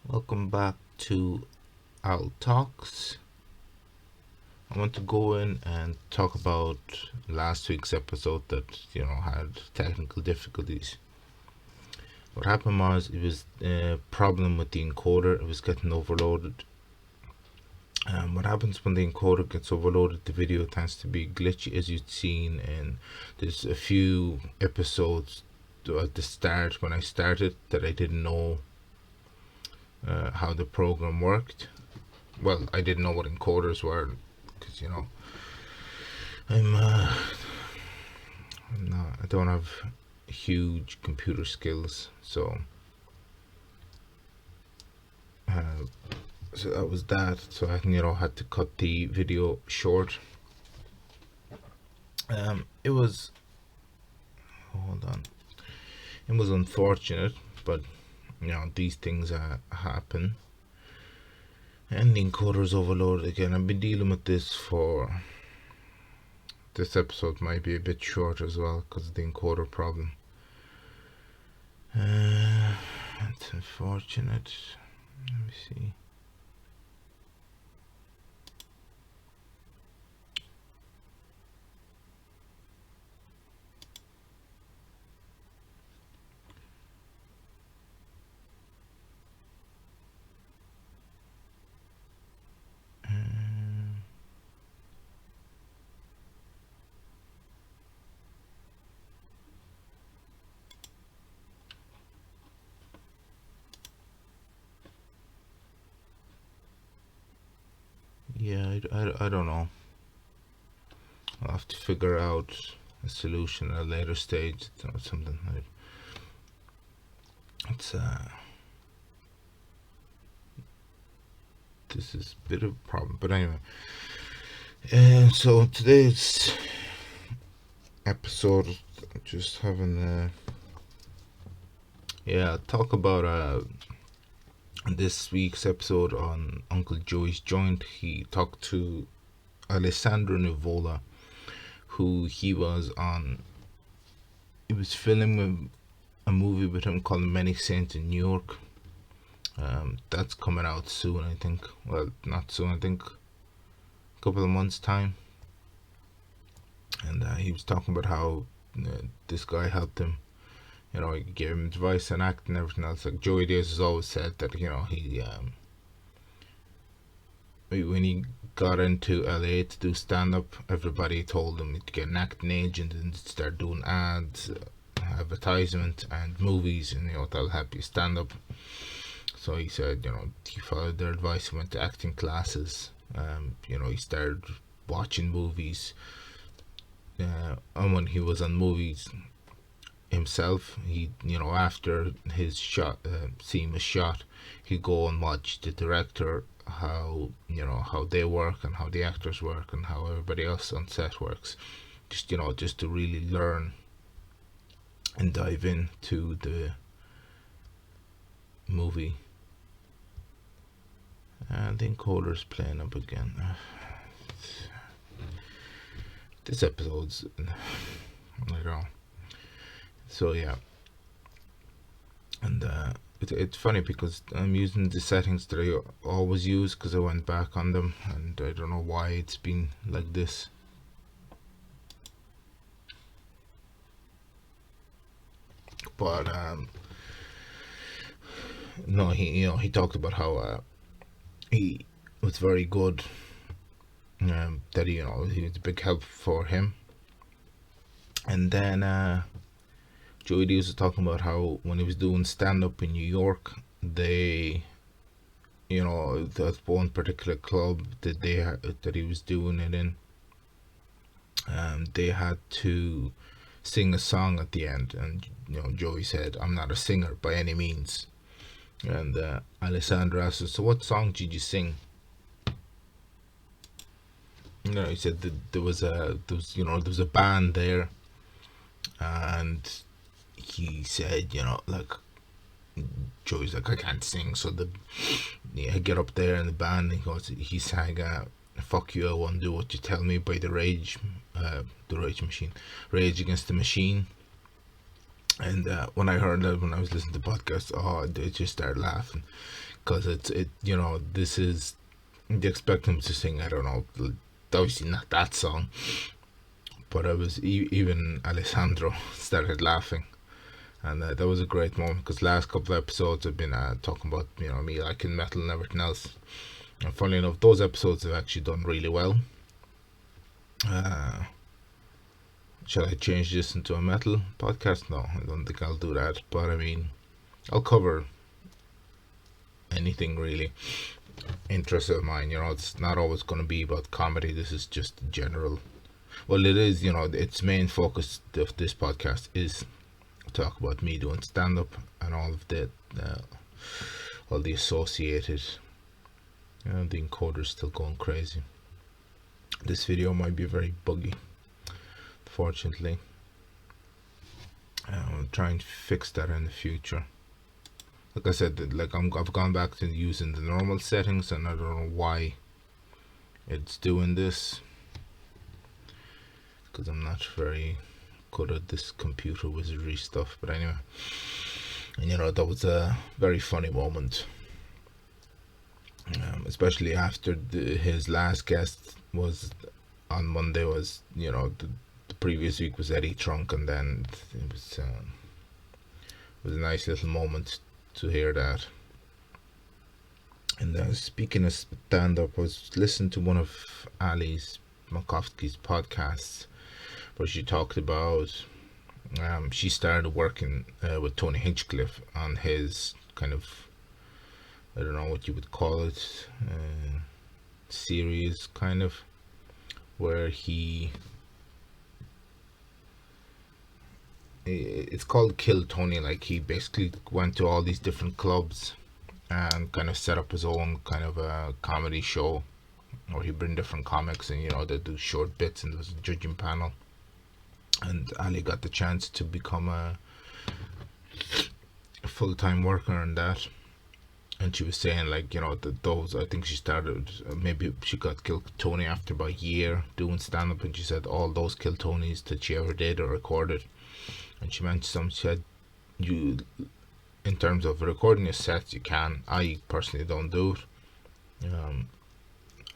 Welcome back to Al Talks. I want to go in and talk about last week's episode that had technical difficulties. What happened was it was a problem with the encoder. It was getting overloaded. What happens when the encoder gets overloaded? The video tends to be glitchy, as you've seen, and there's a few episodes at the start when I started that I didn't know how the program worked. Well, I didn't know what encoders were because I'm I don't have huge computer skills, so uh, so that was that. So I had to cut the video short. It was hold on. It was unfortunate, but these things happen. And the encoder's overloaded again. I've been dealing with this for. This episode might be a bit short as well because of the encoder problem. It's unfortunate. Let me see. Yeah, I don't know. I'll have to figure out a solution at a later stage. It's not something it's this is a bit of a problem. But anyway, so today's episode, just having talk about this week's episode on Uncle Joey's Joint. He talked to Alessandro Nivola, who he was filming a movie with him called Many Saints in New York. That's coming out soon, I think. Well, not soon, I think a couple of months' time. And he was talking about how this guy helped him. He gave him advice on acting and everything else. Like Joey Diaz has always said that he when he got into LA to do stand up, everybody told him to get an acting agent and start doing ads, advertisement, and movies, and that'll help you stand up. So he said, he followed their advice and went to acting classes. He started watching movies. And when he was on movies himself, he, after his scene was shot, he'd go and watch the director, how they work and how the actors work and how everybody else on set works. Just to really learn and dive into the movie. And the encoder's playing up again. This episode's I don't know. So yeah, and it's funny because I'm using the settings that I always use because I went back on them, and I don't know why it's been like this. But no, he talked about how he was very good. That he was a big help for him. And then Joey D was talking about how when he was doing stand up in New York, they, that one particular club that he was doing it in, they had to sing a song at the end, and Joey said, "I'm not a singer by any means." And Alessandro asked him, "So what song did you sing?" He said that there was a band there, and he said, Joey's like, "I can't sing," so I get up there in the band, and he sang "Fuck You, I Won't Do What You Tell Me" by the Rage Machine, Rage Against the Machine. And when I heard that, when I was listening to the podcast, I just started laughing because this is, they expect him to sing, I don't know, obviously not that song, but I was even Alessandro started laughing, and that was a great moment because last couple of episodes have been talking about me liking metal and everything else, and funnily enough, those episodes have actually done really well. Shall I change this into a metal podcast? No, I don't think I'll do that. But I mean, I'll cover anything really interest of mine. It's not always going to be about comedy. This is just general. Well, it is. Its main focus of this podcast is to talk about me doing stand up and all of all the associated. The encoder's still going crazy. This video might be very buggy, fortunately. I'm trying to fix that in the future. Like I said, I've gone back to using the normal settings, and I don't know why it's doing this, because I'm not very good at this computer wizardry stuff. But anyway, and that was a very funny moment, especially after his last guest was on Monday. Was the previous week was Eddie Trunk, and then it was a nice little moment to hear that. And speaking of stand-up, I was listening to one of Ali's Makovsky's podcasts where she talked about she started working with Tony Hinchcliffe on his kind of, I don't know what you would call it, series, kind of, where it's called Kill Tony. Like, he basically went to all these different clubs and kind of set up his own kind of a comedy show, or he bring different comics, and they do short bits, and there was a judging panel, and Ali got the chance to become a full-time worker in that. And she was saying, like, those, I think she started, maybe she got Kill Tony after about a year doing stand-up, and she said all those Kill Tonys that she ever did or recorded. And she mentioned some, she said, in terms of recording your sets, you can. I personally don't do it.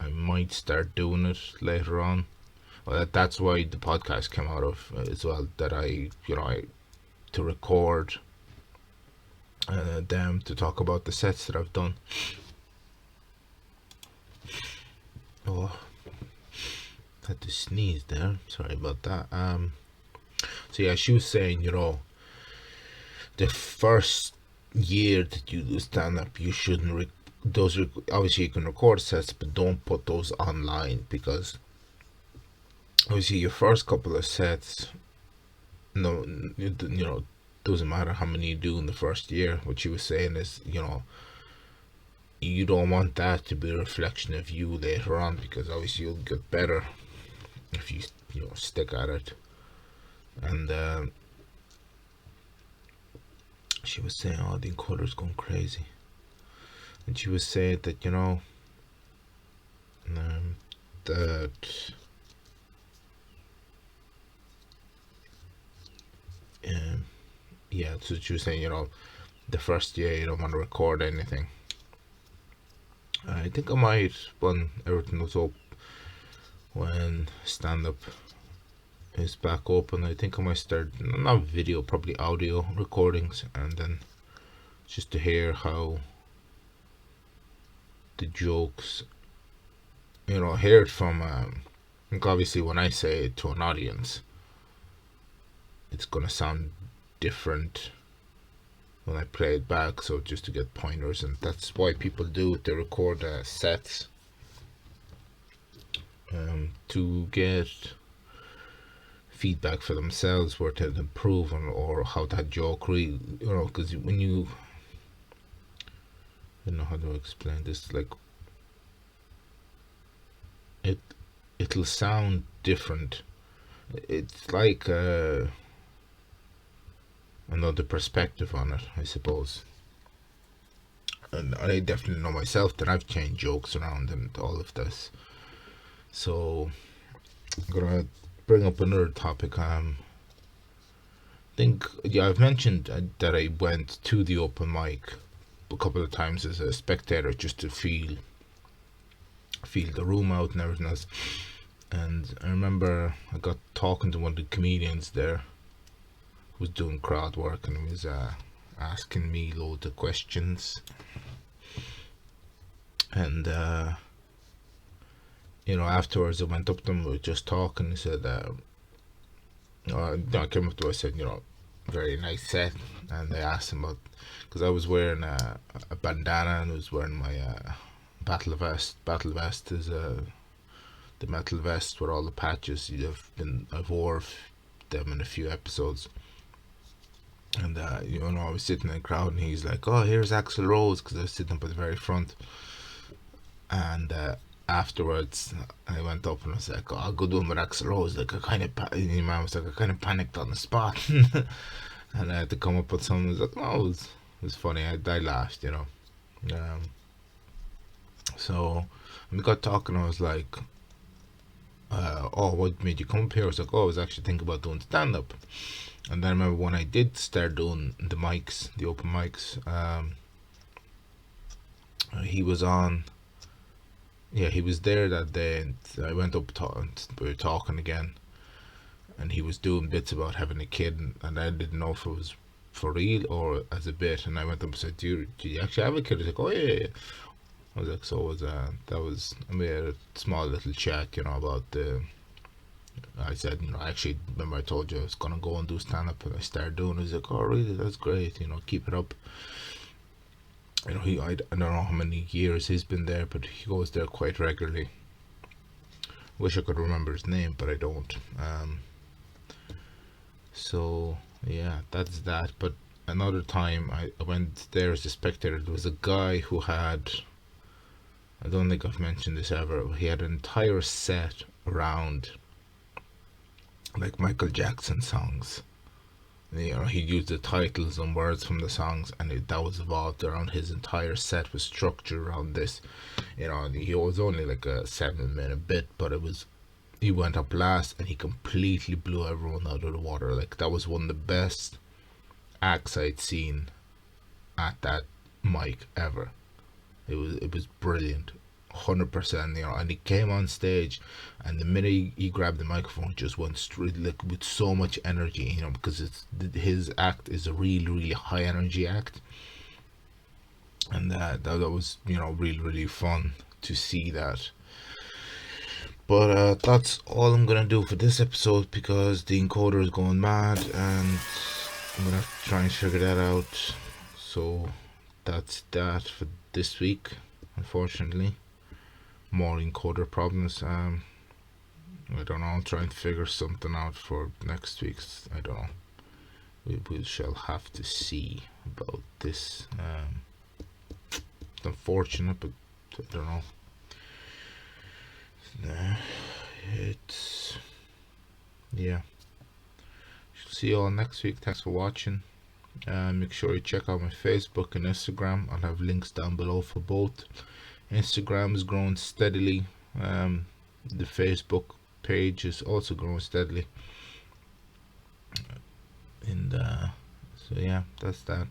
I might start doing it later on. Well, that's why the podcast came out of as well, that I to record them, to talk about the sets that I've done. Oh, had to sneeze there. Sorry about that. So yeah, she was saying, the first year that you do stand up, you shouldn't obviously you can record sets, but don't put those online, because obviously your first couple of sets, doesn't matter how many you do in the first year. What she was saying is, you don't want that to be a reflection of you later on, because obviously you'll get better if you stick at it. And she was saying, oh, the encoder's going crazy, and she was saying that that yeah, so she was saying, the first year you don't want to record anything. I think I might, when everything was up, when stand-up is back open, I think I might start, not video, probably audio recordings, and then just to hear how the jokes, hear it from, I think obviously when I say it to an audience, it's gonna sound different when I play it back, so just to get pointers, and that's why people do it. They record sets to get feedback for themselves, where to improve on, or how that joke really, because when you, I don't know how to explain this, like, it'll sound different. It's like another perspective on it, I suppose. And I definitely know myself that I've changed jokes around and all of this. So I'm gonna bring up another topic. I've mentioned that I went to the open mic a couple of times as a spectator just to feel the room out and everything else. And I remember I got talking to one of the comedians there who was doing crowd work, and he was asking me loads of questions. And afterwards I went up to him, we were just talking. He said, I came up to him, I said, very nice set. And they asked him about, because I was wearing a bandana and I was wearing my battle vest. Battle vest is the metal vest with all the patches. I've wore them in a few episodes. And I was sitting in the crowd, and he's like, "Oh, here's Axl Rose," because I was sitting up at the very front. And afterwards, I went up and I was like, "Oh, good one with Axl Rose." Like, I kind of, your man was like, I kind of panicked on the spot, and I had to come up with something. I was like, "No, it was funny." I laughed, So we got talking. I was like, "Oh, what made you come up here?" I was like, "Oh, I was actually thinking about doing stand up." And then I remember when I did start doing the mics, the open mics, he was on. Yeah, he was there that day, and I went up we were talking again, and he was doing bits about having a kid, and I didn't know if it was for real or as a bit. And I went up and said, "Do you actually have a kid?" He's like, "Oh yeah." I was like, "So was we had a small little chat, about the." I said, actually, remember I told you I was gonna go and do stand up, and I started doing it. He's like, "Oh really? That's great. Keep it up." I don't know how many years he's been there, but he goes there quite regularly. Wish I could remember his name, but I don't. So yeah, that's that. But another time I went there as a spectator. There was a guy who had, I don't think I've mentioned this ever, he had an entire set around like Michael Jackson songs. He'd use the titles and words from the songs, and that was evolved around his entire set was structured around this. He was only like a 7-minute bit, but he went up last and he completely blew everyone out of the water. Like, that was one of the best acts I'd seen at that mic ever. It was brilliant. 100%, and he came on stage, and the minute he grabbed the microphone, just went straight, like, with so much energy, because his act is a really, really high energy act, and that was, really, really fun to see that. But that's all I'm gonna do for this episode, because the encoder is going mad, and I'm gonna have to try and figure that out. So that's that for this week, unfortunately. More encoder problems. I don't know. I'll try and figure something out for next week's. I don't know. We shall have to see about this. It's unfortunate, but I don't know. It's yeah. See you all next week. Thanks for watching. Make sure you check out my Facebook and Instagram. I'll have links down below for both. Instagram is growing steadily. The Facebook page is also growing steadily. And so yeah, that's that.